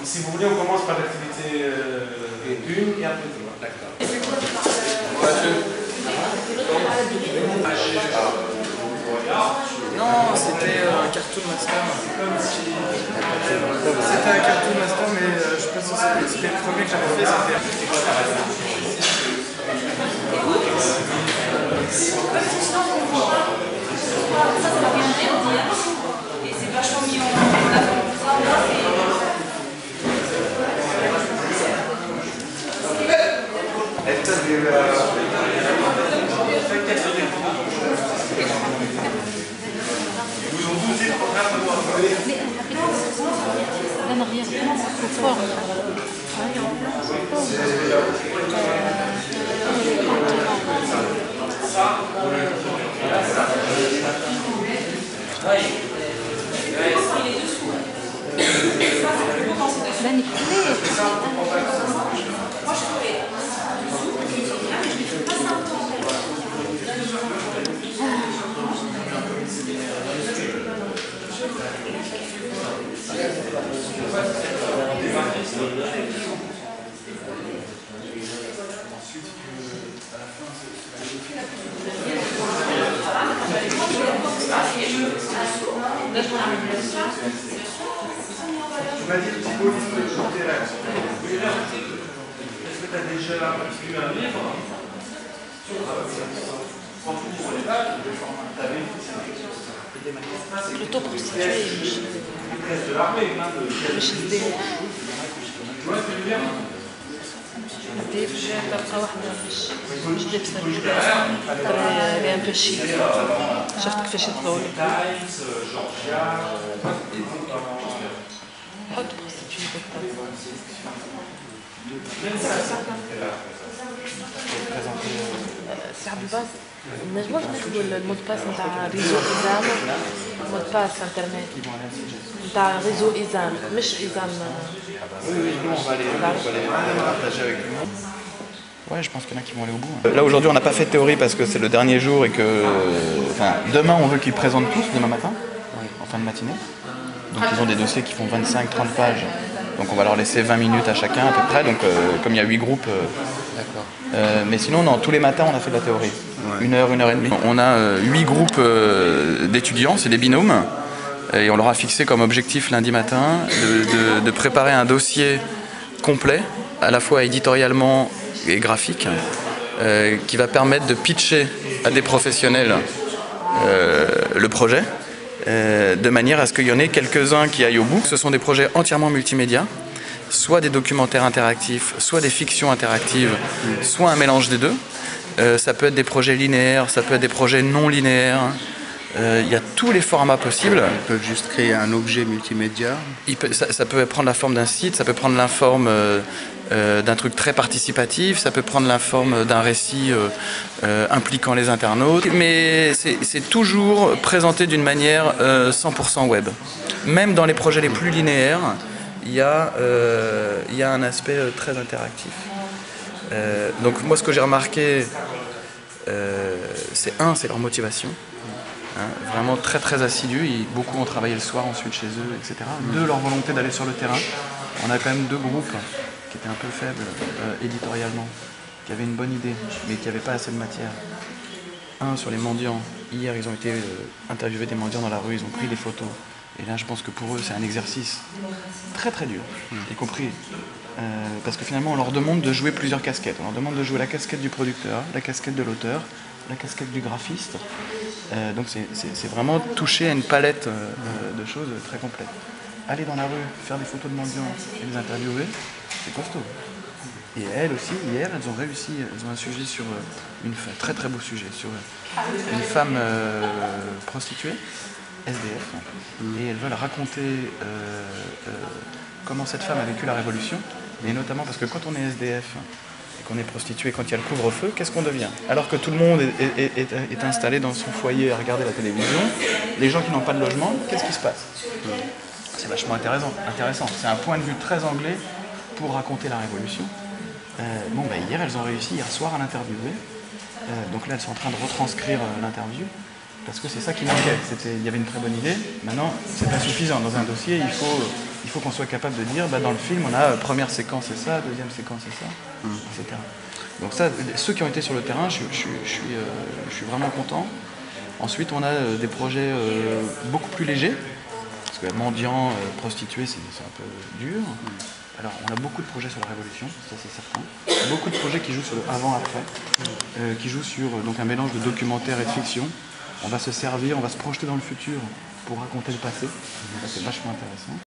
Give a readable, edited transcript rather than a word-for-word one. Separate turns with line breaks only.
si vous voulez, on commence par l'activité 1 et après tout. D'accord.
Non, c'était un cartoon master. C'était un cartoon master, mais je pense que c'était le premier que j'avais fait.
Et c'est vachement mis en avant.
لا نغير فوق
Tu m'as dit le petit bonus de terrain. Est-ce que tu as déjà lu un livre
plutôt prostituée مش ازدواج ديف طبقة واحدة مش لابسة اللي ان بو شيك شفت كيفاش يطلعوا لك حط بروستيتوي سي عبد الباسط نجموش ناخدو المود باس نتاع ريزو إزام مود باس انترنت نتاع ريزو إزام مش إزام.
Oui, nous on va les partager avec tout le monde. Ouais, je pense qu'il y en a qui vont aller au bout. Là aujourd'hui on n'a pas fait de théorie parce que c'est le dernier jour et que demain on veut qu'ils présentent tous, demain matin, en fin de matinée. Donc ils ont des dossiers qui font 25-30 pages. Donc on va leur laisser 20 minutes à chacun à peu près. Donc comme il y a 8 groupes. Mais sinon non, tous les matins on a fait de la théorie. Ouais. 1 heure, 1 heure et demie. On a 8 groupes d'étudiants, c'est des binômes. Et on leur a fixé comme objectif lundi matin de préparer un dossier complet, à la fois éditorialement et graphique, qui va permettre de pitcher à des professionnels le projet, de manière à ce qu'il y en ait quelques-uns qui aillent au bout. Ce sont des projets entièrement multimédia, soit des documentaires interactifs, soit des fictions interactives, soit un mélange des deux. Ça peut être des projets linéaires, ça peut être des projets non linéaires. Il y a tous les formats possibles.
Ils peuvent juste créer un objet multimédia.
Ça peut prendre la forme d'un site, ça peut prendre la forme d'un truc très participatif, ça peut prendre la forme d'un récit impliquant les internautes. Mais c'est toujours présenté d'une manière 100% web. Même dans les projets les plus linéaires, il y a un aspect très interactif. Donc moi ce que j'ai remarqué, c'est leur motivation. Hein, vraiment très très assidus, beaucoup ont travaillé le soir ensuite chez eux, etc. 2, leur volonté d'aller sur le terrain. On a quand même 2 groupes qui étaient un peu faibles éditorialement, qui avaient une bonne idée, mais qui n'avaient pas assez de matière. 1 sur les mendiants. Hier ils ont été interviewés des mendiants dans la rue, ils ont pris des photos. Et là je pense que pour eux c'est un exercice très très dur, y compris parce que finalement on leur demande de jouer plusieurs casquettes. On leur demande de jouer la casquette du producteur, la casquette de l'auteur, la casquette du graphiste. Donc c'est vraiment toucher à une palette de choses très complètes. Aller dans la rue, faire des photos de mendiants et les interviewer, c'est costaud. Et elles aussi, hier, elles ont réussi, elles ont un sujet sur très très beau sujet, sur une femme prostituée, SDF, et elles veulent raconter comment cette femme a vécu la Révolution, et notamment parce que quand on est SDF, qu'on est prostitué, quand il y a le couvre-feu, qu'est-ce qu'on devient? Alors que tout le monde est installé dans son foyer à regarder la télévision, les gens qui n'ont pas de logement, qu'est-ce qui se passe? C'est vachement intéressant. C'est un point de vue très anglais pour raconter la Révolution. Hier, elles ont réussi hier soir à l'interviewer. Donc là, elles sont en train de retranscrire l'interview. Parce que c'est ça qui manquait. Il y avait une très bonne idée. Maintenant, c'est pas suffisant. Dans un dossier, il faut il faut qu'on soit capable de dire, dans le film, on a première séquence c'est ça, deuxième séquence c'est ça, etc. Donc ça, ceux qui ont été sur le terrain, je suis vraiment content. Ensuite, on a des projets beaucoup plus légers, parce que mendiants, prostituées, c'est un peu dur. Alors, on a beaucoup de projets sur la Révolution, ça c'est certain. Beaucoup de projets qui jouent sur le avant-après, qui jouent sur donc, un mélange de documentaire et de fiction. On va se servir, on va se projeter dans le futur pour raconter le passé. Ça, c'est vachement intéressant.